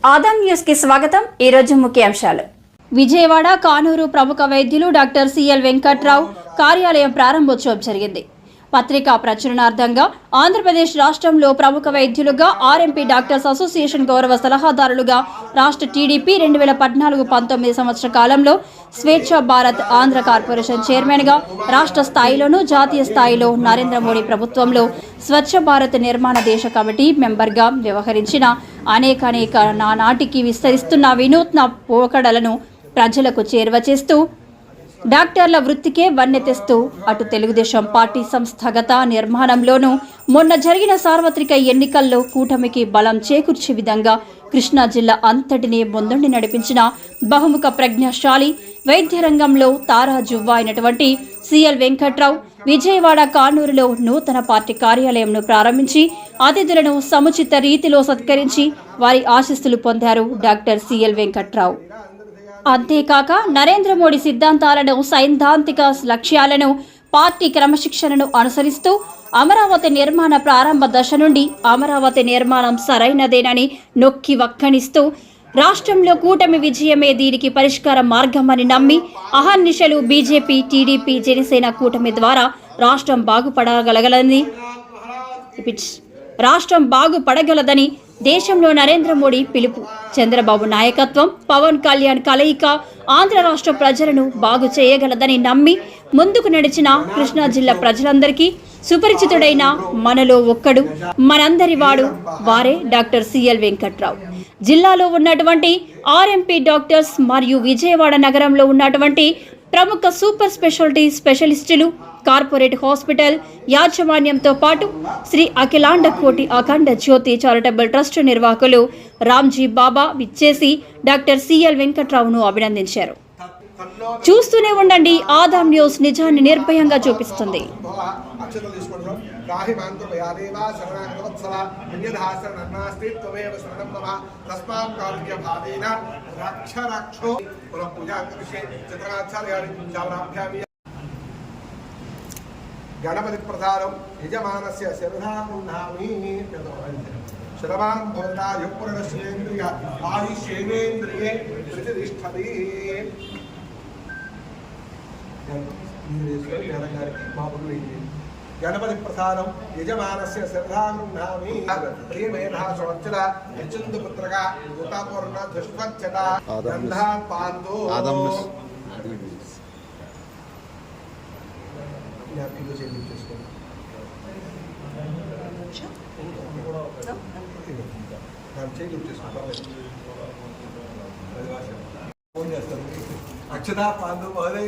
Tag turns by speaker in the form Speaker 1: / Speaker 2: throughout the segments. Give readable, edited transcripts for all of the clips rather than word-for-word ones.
Speaker 1: Adam news కి స్వాగతం। ఈ రోజు ముఖ్యాంశాలు। విజయవాడ కానూరు ప్రముఖ వైద్యులు డాక్టర్ సిఎల్ వెంకట్రావు కార్యాలయం ప్రారంభోత్సవం జరిగింది। పత్రికా ప్రచురణార్థంగా ఆంధ్రప్రదేశ్ రాష్ట్రంలో ప్రముఖ వైద్యులుగా ఆర్ఎంపీ డాక్టర్స్ అసోసియేషన్ గౌరవ సలహాదారులుగా రాష్ట్ర టీడీపీ 2014-19 సంవత్సర కాలంలో స్వేచ్ఛ భారత్ ఆంధ్ర కార్పొరేషన్ చైర్మన్ గా రాష్ట్ర స్థాయిలోనూ జాతీయ స్థాయిలో నరేంద్ర మోడీ ప్రభుత్వంలో స్వచ్ఛ భారత్ నిర్మాణ దేశ కమిటీ మెంబర్ గా వ్యవహరించిన అనేక నానాటికి విస్తరిస్తున్న వినూత్న పోకడలను ప్రజలకు చేరువ చేస్తూ డాక్టర్ల వృత్తికే వన్నె తెస్తూ అటు తెలుగుదేశం పార్టీ సంస్థాగత నిర్మాణంలోనూ మొన్న జరిగిన సార్వత్రిక ఎన్నికల్లో కూటమికి బలం చేకూర్చే విధంగా కృష్ణా జిల్లా అంతటినీ ముందుండి నడిపించిన బహుముఖ ప్రజ్ఞాశాలి వైద్య రంగంలో తారాజువ్వ అయినటువంటి సిఎల్ వెంకట్రావు విజయవాడ కానూరులో నూతన పార్టీ కార్యాలయంను ప్రారంభించి అతిథులను సముచిత రీతిలో సత్కరించి వారి ఆశీస్సులు పొందారు డాక్టర్ సిఎల్ వెంకట్రావు। అంతేకాక నరేంద్ర మోడీ సిద్ధాంతాలను సైద్ధాంతిక లక్ష్యాలను పార్టీ క్రమశిక్షణను అనుసరిస్తూ అమరావతి నిర్మాణ ప్రారంభ దశ నుండి అమరావతి నిర్మాణం సరైనదేనని నొక్కి వక్కనిస్తూ రాష్ట్రంలో కూటమి విజయమే దీనికి పరిష్కార మార్గమని నమ్మి అహర్నిశలు బీజేపీ టీడీపీ జనసేన కూటమి ద్వారా రాష్ట్రం బాగుపడగలదని దేశంలో నరేంద్ర మోడీ పిలుపు, చంద్రబాబు నాయకత్వం, పవన్ కళ్యాణ్ కలయిక ఆంధ్ర రాష్ట్ర ప్రజలను బాగు చేయగలదని నమ్మి ముందుకు నడిచిన కృష్ణా జిల్లా ప్రజలందరికీ సుపరిచితుడైన మనలో ఒక్కడు మనందరి వాడు వారే డాక్టర్ సిఎల్ వెంకట్రావు। జిల్లాలో ఉన్నటువంటి ఆర్ఎంపీ డాక్టర్స్ మరియు విజయవాడ నగరంలో ఉన్నటువంటి ప్రముఖ సూపర్ స్పెషాలిటీ స్పెషలిస్టులు కార్పొరేట్ హాస్పిటల్ యాజమాన్యంతో పాటు శ్రీ అఖిలాండ కోటి అఖండ జ్యోతి చారిటబుల్ ట్రస్ట్ నిర్వాహకులు రామ్జీ బాబా విచ్చేసి డాక్టర్ సిఎల్ వెంకట్రావును అభినందించారు। చూస్తూనే ఉండండి, ఆదాం న్యూస్ నిజాన్ని నిర్భయంగా చూపిస్తుంది।
Speaker 2: गणपति प्रसादं यजमानस्य शरणागुण्हामि शरवान् भवता युक्पुरणश्रेन्द्रिय आदिशेवेन्द्रिये प्रतिष्ठति गणपति प्रसादं यजमानस्य शरणागुण्हामि प्रियमेधा संवत्सरा यचन्दपुत्रका भूतापूर्णा दुष्पच्छता गन्धा पान्दो अक्षता पांडु महोदय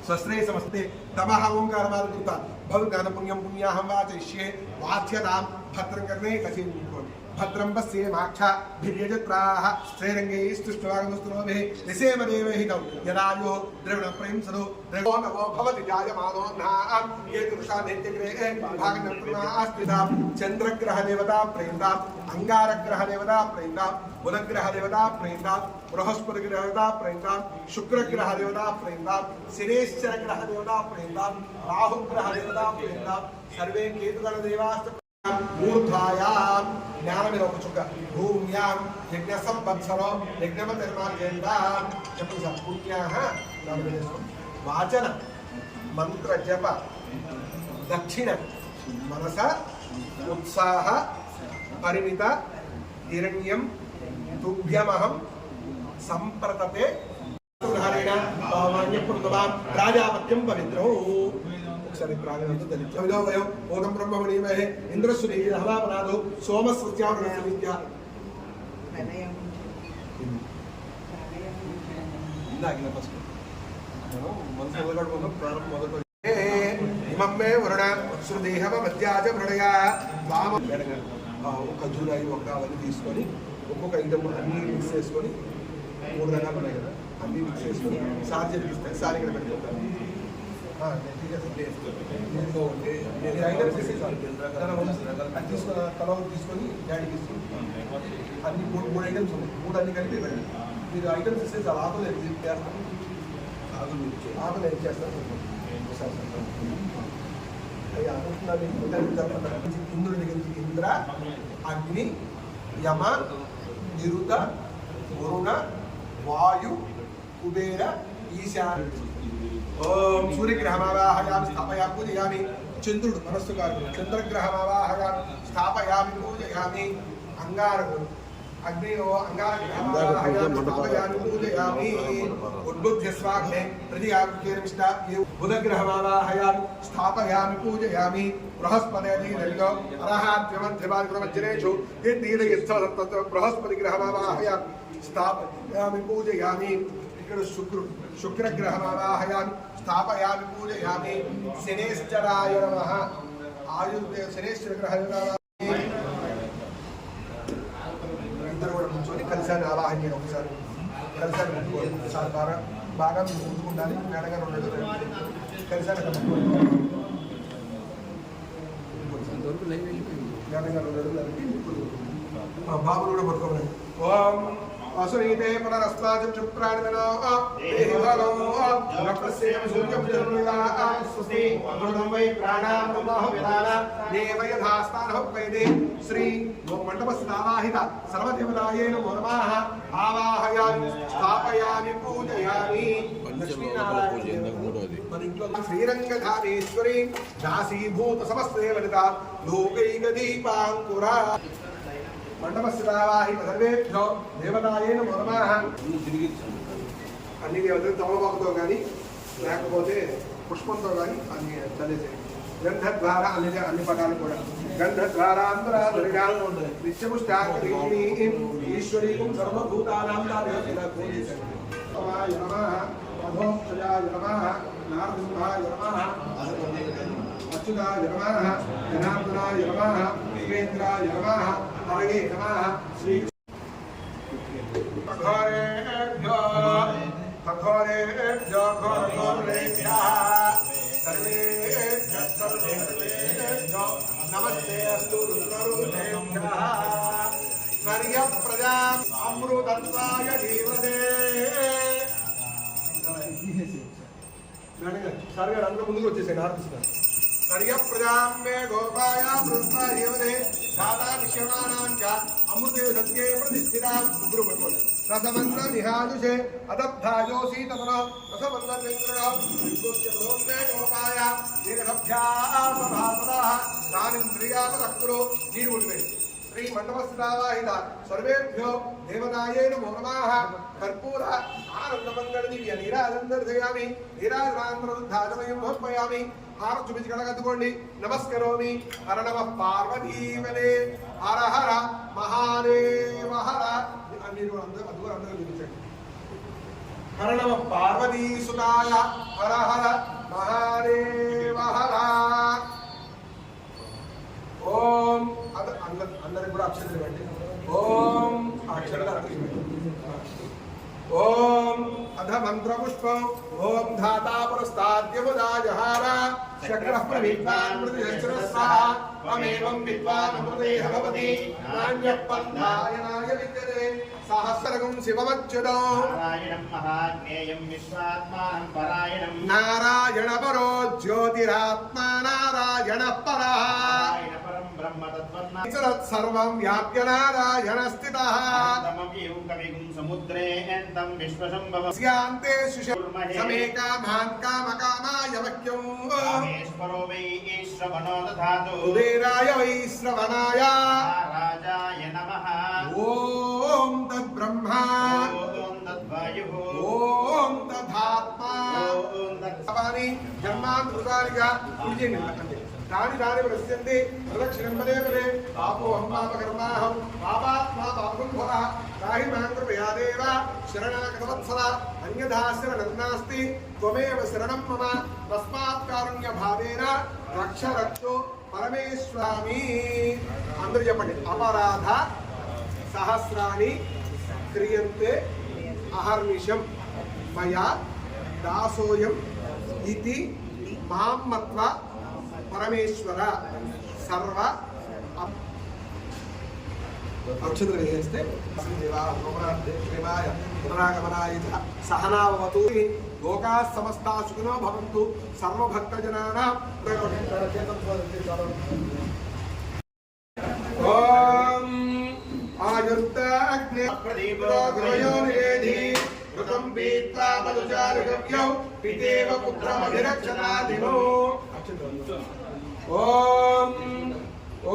Speaker 2: स्वस्त्रे समस्ते तमः ओंकार भव ज्ञान पुण्यम पुण्याहं वाचयिष्ये वाच्यतां भद्रं कर्णे कचिन् भद्रं पश्ये माक्षा भिर्यजत्राः श्रेरङ्गैस्तुष्टवागमस्तुनोभिः निसेमदेवहितं यदायुः द्रविणप्रेम सदो द्रवो नवो भवति जायमानो नाम ये पुरुषा नित्यग्रहे भागनत्रमास्त्रितां चन्द्रग्रहदेवता प्रेन्दां अंगारग्रहदेवता प्रेन्दां बुधग्रहदेवता प्रेन्दां बृहस्पतिग्रहदेवता प्रेन्दां शुक्रग्रहदेवता प्रेन्दां शनेश्चरग्रहदेवता प्रेन्दां राहुग्रहदेवता प्रेन्दां सर्वे केतुगणदेवास्त ऊर्ध्वायां ज्ञानमिरोचुक भूम्यां यज्ञसंवत्सरो यज्ञमतिर्मार्गेन्दां जपसा पुण्याः वाचन मंत्र जप दक्षिण मनस उत्साह परिमित हिरण्यं तुभ्यमहं संप्रतते हरेण पावन्यपुरतवां राजापत्यं पवित्रो ओदम ब्रह्मणीमहे इंद्रश्री हवापराधो सोमस्यावृत्या इमं मे वरुण श्रुदेहव मध्याज वृणया वाम खजूराई అవన్నీ తీసుకొని ఒక్కొక్క ఐటమ్ అన్ని మిక్స్ చేసుకొని మూడు రకాలు ఉన్నాయి కదా అన్ని మిక్స్ చేసుకొని సార్ చేపిస్తాను సార్ ఇక్కడ పెట్టుకుంటాను తీసుకొని డాడీకి ఇస్తుంది అన్ని మూడు ఐటమ్స్ ఉన్నాయి మూడు అన్ని కలిపి ఇవ్వండి మీరు ఐటమ్స్ ఇస్తే చాలా ఆకులు చేస్తాను ఆకులు ఏం చేస్తారు ఇంద్రుడి ఇంద్ర అగ్ని యమ నిరుత వరుణ వాయు కుబేర ఈశాన్య. ఓం సూర్యగ్రహమావాహయామి స్థాపయామి పూజయామి. చంద్రుడు మనస్సు కాదు, చంద్రగ్రహమావాహయామి స్థాపయామి పూజయామి. అంగారకుడు అగ్నిలో అంగారగ్రహమావాహయామి స్థాపయామి పూజయామి. ఉద్బుద్ధ్య స్వాగ్నే ప్రతియాగ్నిష్ట బుధగ్రహమావాహయామి స్థాపయామి పూజయామి. బృహస్పతిలో అర్హాద్యమధ్యమాగ్రమజ్జనేషు బృహస్పతి గ్రహమావాహయామి స్థాపయామి పూజయామి. ఇక్కడ శుక్రగ్రహమావాహయామి స్థాపయామి పూజయామి. శనేశ్వరాయ నమః. ఆయుర్వేద శనేశ్వర గ్రహ ఇద్దరు కూడా కూర్చొని కలిసాన్ని ఆవాహన చేయడం. ఒకసారి కలిసాన్ని పెట్టుకోవాలి. ఒకసారి బాగా ముందుకుండాలి. మేడగారు ఉండదు కలిసాన్ని మేడగారు ఉండదు బాబులు కూడా పట్టుకోవాలి. ఓం అసురీతే పునరస్వాజం చుప్రాణిమనో దేహి భగో నప్రస్యేమ సూర్యం జన్మగా స్వస్తి అమృతం వై ప్రాణాం బ్రహ్మః విదాన దేవయధాస్తానః వైదే. శ్రీ మండపస్థావాహిత సర్వదేవతాయే నమో నమః. ఆవాహయామి స్థాపయామి పూజయామి. మన ఇంట్లో శ్రీరంగధామేశ్వరి దాసీభూత సమస్తదేవనిత లోకైక దీపాంకుర. మండపస్థితావాహిత సర్వేభ్యో దేవతాయే నమో నమః. అన్ని దేవతలు తమలపాకుతో కానీ లేకపోతే పుష్పంతో కానీ అన్ని చల్లేసేయండి. గంధ ద్వారా అన్ని పటాలు కూడా గంధ ద్వారాంతరాధరిగా నిత్యపుష్టాకరీణి ఈశ్వరీకం సర్వభూతానాం పూజించండి. నమః అధోక్షయాయ నమః నారసింహాయ నమః అచ్యుతాయ నమః జనార్దనాయ నమః దేవేంద్రాయ నమః హరయే నమః. శ్రీ ఖగోరేభ్యో ఖగోరేభ్యో ఘోరేభ్యః సర్వేభ్యో నమస్తే అస్తు రుద్రరూపేభ్యః. సర్య ప్రజా అమృతత్వాయ జీవతే. సార్ గారు అందరూ ముందుకు వచ్చేసాడు ఆర్పిస్తున్నారు. సర్య ప్రజాంబే గోపాయ బృహస్పతి దాతా విశ్వమానాంచ అమృతే సత్యే ప్రతిష్ఠితా. ముగ్గురు పట్టుకోండి. రసమంత్ర నిహాదుషే అదబ్ధాయోసి తమన రసమంత్ర గోపాయ ఏకసభ్యా సభాసదా తానింద్రియాతరక్కులు. నీరు ఉండిపోయి శ్రీ మండపస్థితావాహిత సర్వేభ్యో దేవతాయే నమో నమః. కర్పూర ఆనందమంగళ దివ్య నీరాజందర్శయామి. నీరాజనాంధ్రధాజమయం సమర్పయామి. హారతి చూపించి కడగద్దుకోండి. నమస్కరోమి. హర నమః పార్వతీవలే హర హర మహాదేవ హర. మీరు అందరూ చూపించండి. హర నమః పార్వతీసుతాయ హర హర మహాదేవ హర. ఓం అందరికి కూడా అక్షరాలు ఇవ్వండి. ఓం అక్షరాలు ఓం అధ మంత్ర పుష్పం. ఓం ధాతా పురస్తాద్యముదాజహార శక్రః ప్రవిద్వాన్ మృతిశ్చరస్సాహమేవం విద్వాన్ అమృతేహ భవతి నాన్యపంథాయనాయ విద్యతే. సహస్రగం శివమచ్యుతం నారాయణం మహాజ్ఞేయం విశ్వాత్మానం పరాయణం. నారాయణ పరో జ్యోతిరాత్మా నారాయణ పరః. సర్వం వ్యాప్య నారాయణ స్థితః.
Speaker 3: సముద్రే
Speaker 2: స్యాంతే సమే కామాన్ కామకామాయ మహ్యం.
Speaker 3: వై శ్రవణో దధాతు
Speaker 2: కుబేరాయ వై శ్రవణాయ
Speaker 3: రాజాయ నమః.
Speaker 2: ఓం తద్బ్రహ్మా
Speaker 3: ఓం తద్వాయుః
Speaker 2: ఓం తధాత్మా.
Speaker 3: ఓం
Speaker 2: అవాని జన్మాంతృతానిగా పూజయండి. దాని దాని ప్రశ్యంతి ప్రదక్షిణం పదే పదే. పాపో పాపకర్మాహం పాపాత్మా పాపకుంభవ రాహి మాంకృపయాదేవ శరణాగతవత్సల అన్యథా శరణం త్వమేవ శరణం మమ. తస్మాత్ కారుణ్య భావేన రక్ష రక్షో పరమేశ్వరామి. అందరూ చెప్పండి. అపరాధ సహస్రాణి క్రియంతే అహర్నిశం మయా దాసోయం ఇతి మాం మత్వ పరమేశ్వర సర్వ. అక్షతలు వేస్తే పునరాగమనాయ సహనావతు. లోకా సమస్తా సుఖినో భవంతు. సర్వభక్తజనానాం ఓం ఆయుర్త అగ్ని पुरोग्रयो निवेदि ऋतं पीत्वा मधुचारुगव्यौ पितेव पुत्रमभिरक्षणादिनो ॐ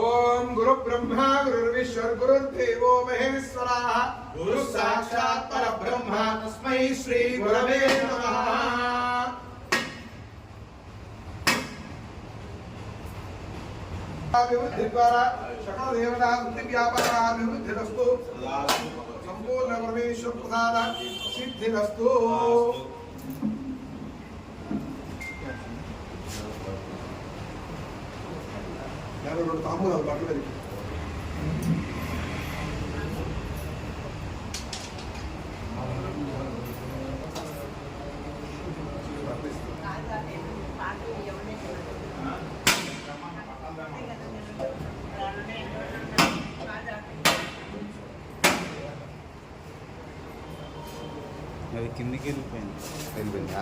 Speaker 2: गुरुब्रह्मा गुरुर्विष्णुर् गुरुर्देवो महेश्वरः गुरुः साक्षात् परब्रह्म तस्मै श्री गुरवे नमः। अभिवृद्धिद्वारा सकल देवता बुद्धि व्यापाराभिवृद्धिरस्तु संपूर्ण परमेश्वर प्रसाद सिद्धिरस्तु। तांबूलाలు బట్టలు
Speaker 4: అది కిందికి వెళ్ళిపోయిందా?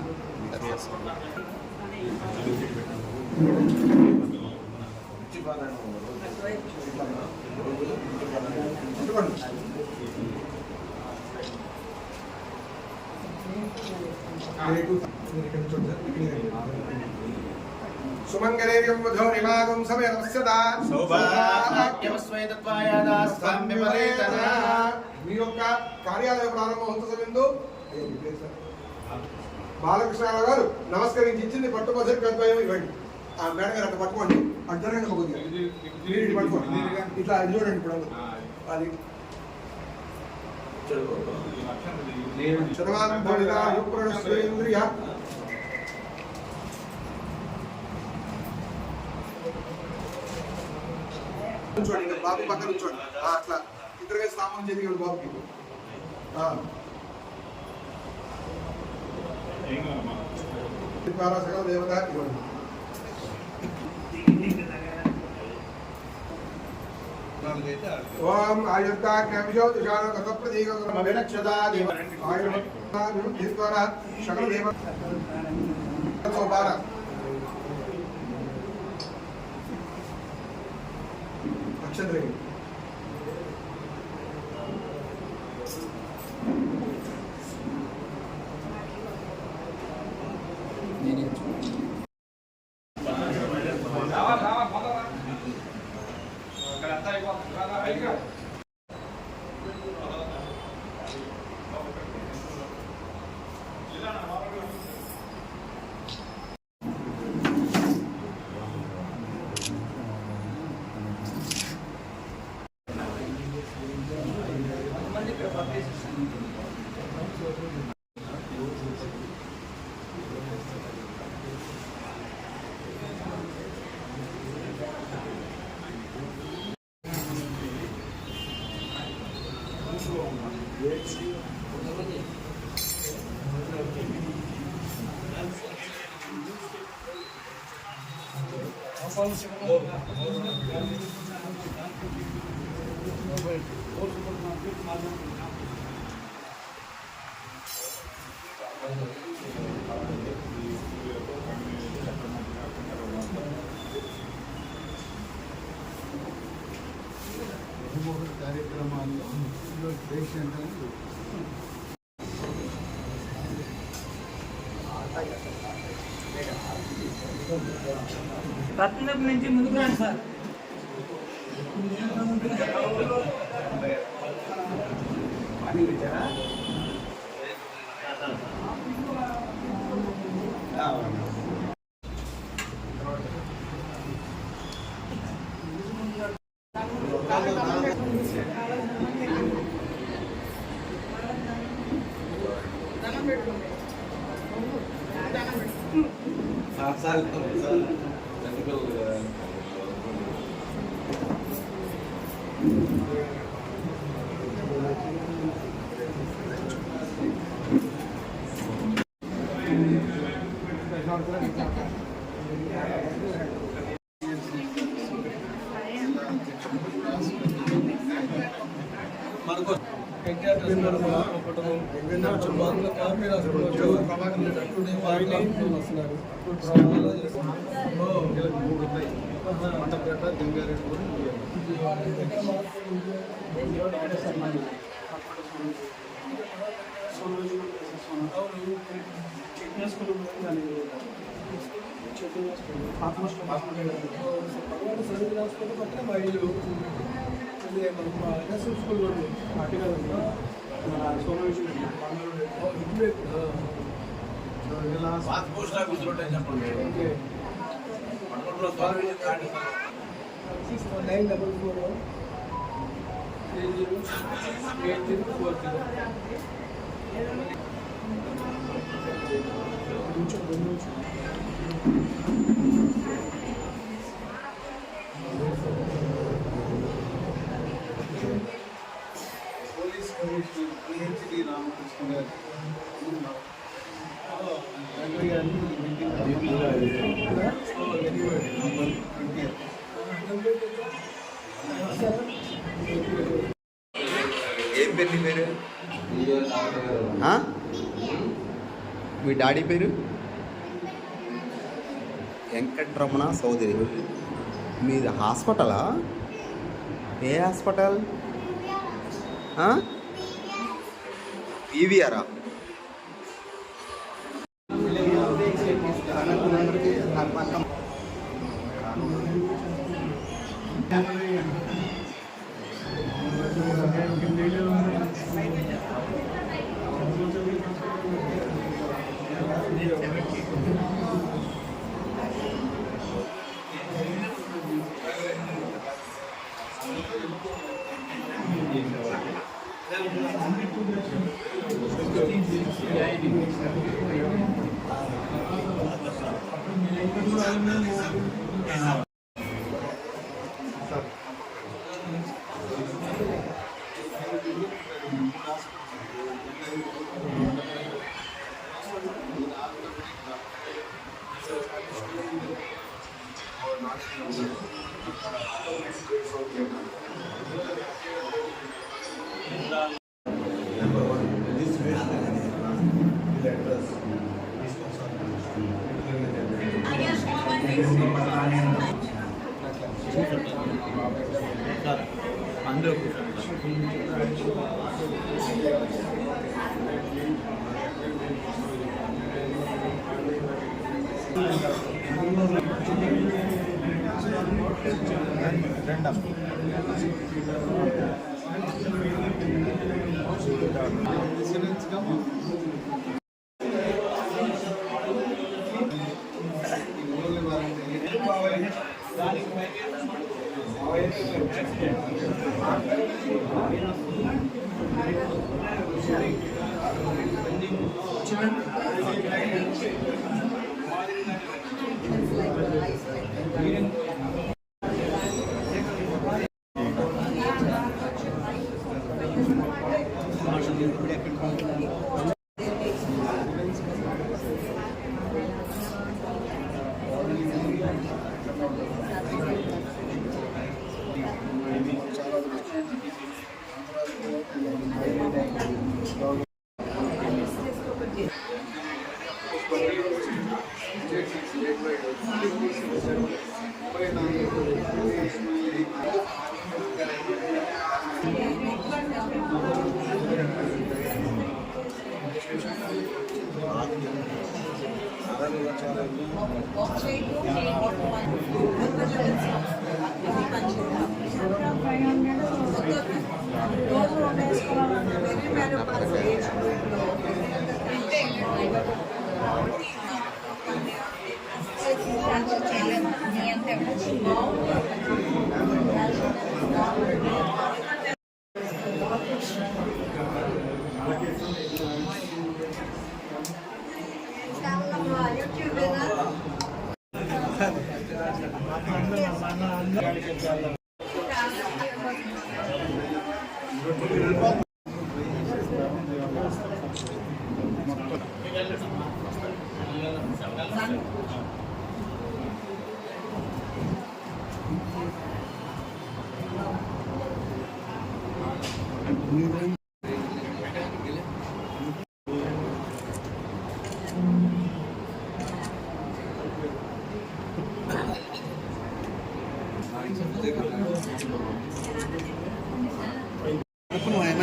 Speaker 2: सुमंगलेर्यं वधो निवागं समयमस्यदा
Speaker 3: సౌభాగ్యమస్వైతత్వాయాదాస్థాం విపరీతనా
Speaker 2: మీ యొక్క కార్యాలయ ప్రారంభోత్సవ బిందు బాలకృష్ణరావు గారు నమస్కరించి ఇచ్చింది పట్టుబద్ధతి కద్వయం ఇవ్వండి. ఆ మేడం గారు అట్లా పట్టుకోండి, అటు జరగండి, కొద్దిగా మీరు పట్టుకోండి, ఇట్లా అది చూడండి. ఇప్పుడు అది చదవాంద్రియ చూడండి, బాబు పక్కన చూడండి, అట్లా ఇద్దరుగా సామాన్ చేతి బాబుకి సకల దేవత ఇవ్వండి. ఓం ఆయుర్దాజ్ఞాభిషో దిశాన గత ప్రతీకం అభిరక్షదా దేవ ఆయుర్ద్వారా సకల దేవత అక్షంద్రి
Speaker 5: కార్యక్రమాల్లో పేషెంట్
Speaker 6: రత్నం నుంచి ముందుకు రండి సార్.
Speaker 5: వస్తున్నారు పోలీస్ కమిషనర్ పిహెచ్డి రామకృష్ణ గారు
Speaker 7: ఏం పేరు నీ పేరు? మీ డాడీ పేరు వెంకటరమణ చౌదరి. మీది హాస్పిటలా? ఏ హాస్పిటల్? పీవీఆరా?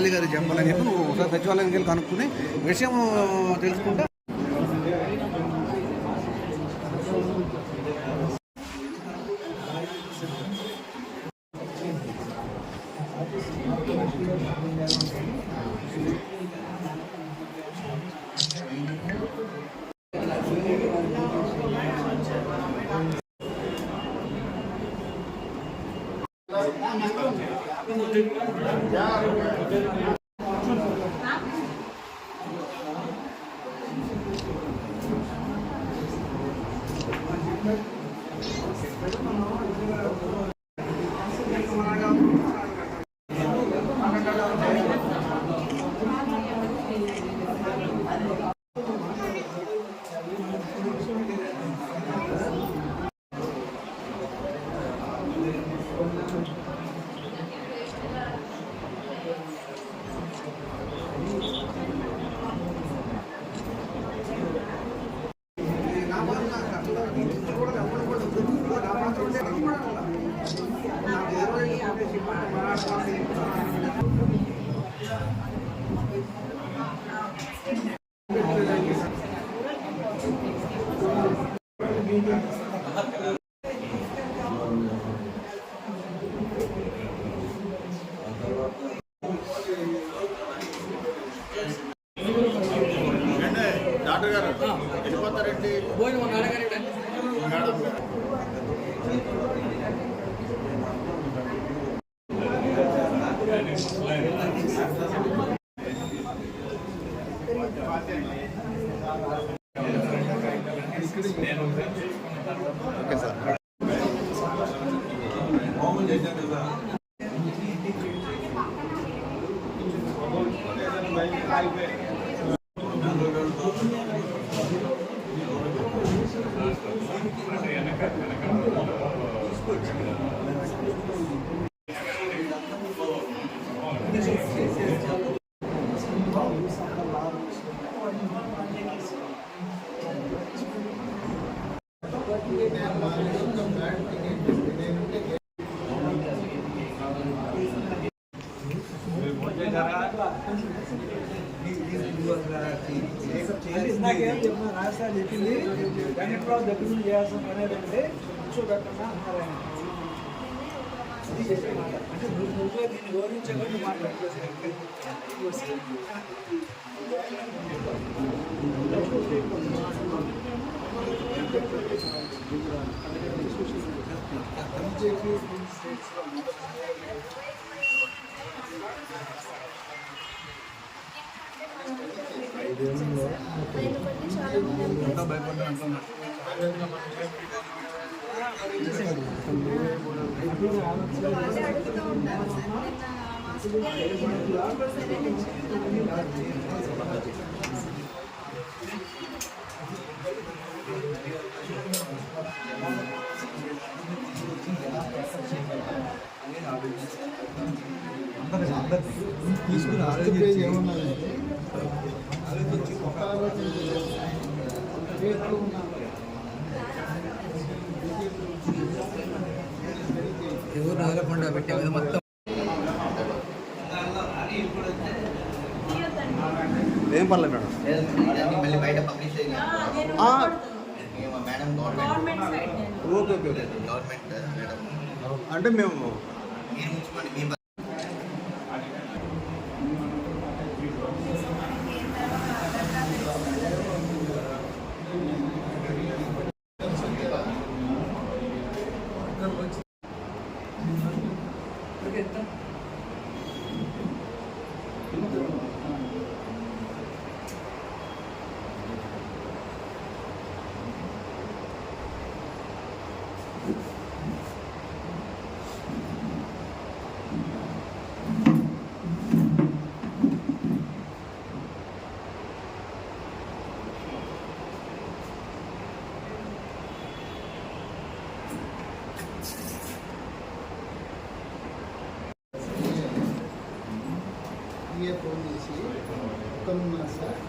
Speaker 8: ఎమ్మెల్యే గారికి చెప్పాలని చెప్పి నువ్వు ఒకసారి సచివాలయానికి వెళ్ళి కనుక్కుని విషయం తెలుసుకుంటే
Speaker 3: డాక్టర్ గారు వెళ్ళిపోతారండి.
Speaker 7: Okay sir.
Speaker 6: నాకేం చెప్పిన రాష్ట్రాలు చెప్పింది వెంకట్రావు దగ్గర నుండి చేయాల్సిన పని ఏంటంటే కూర్చోబెట్టన్నా అన్నారు ఆయన. అది చెప్పే మాట. అంటే నువ్వు దీన్ని గౌరవించకుండా మాట్లాడుకోవచ్చు.
Speaker 5: తీసుకుని ఆలోచించి ఏమన్నారంటే ఆలోచించి ఒక ఆలోచన
Speaker 8: ఎవరు రాగకుండా పెట్టే కదా మొత్తం
Speaker 7: ఏం పర్లేదు మేడం.
Speaker 3: మళ్ళీ బయట publish madam government
Speaker 7: okay okay okay.
Speaker 3: Government madam
Speaker 7: అంటే మేము
Speaker 3: మీరు ఉంచుకోండి. మీ
Speaker 5: ఫోన్ చేసి ఒక్కరున్నా సార్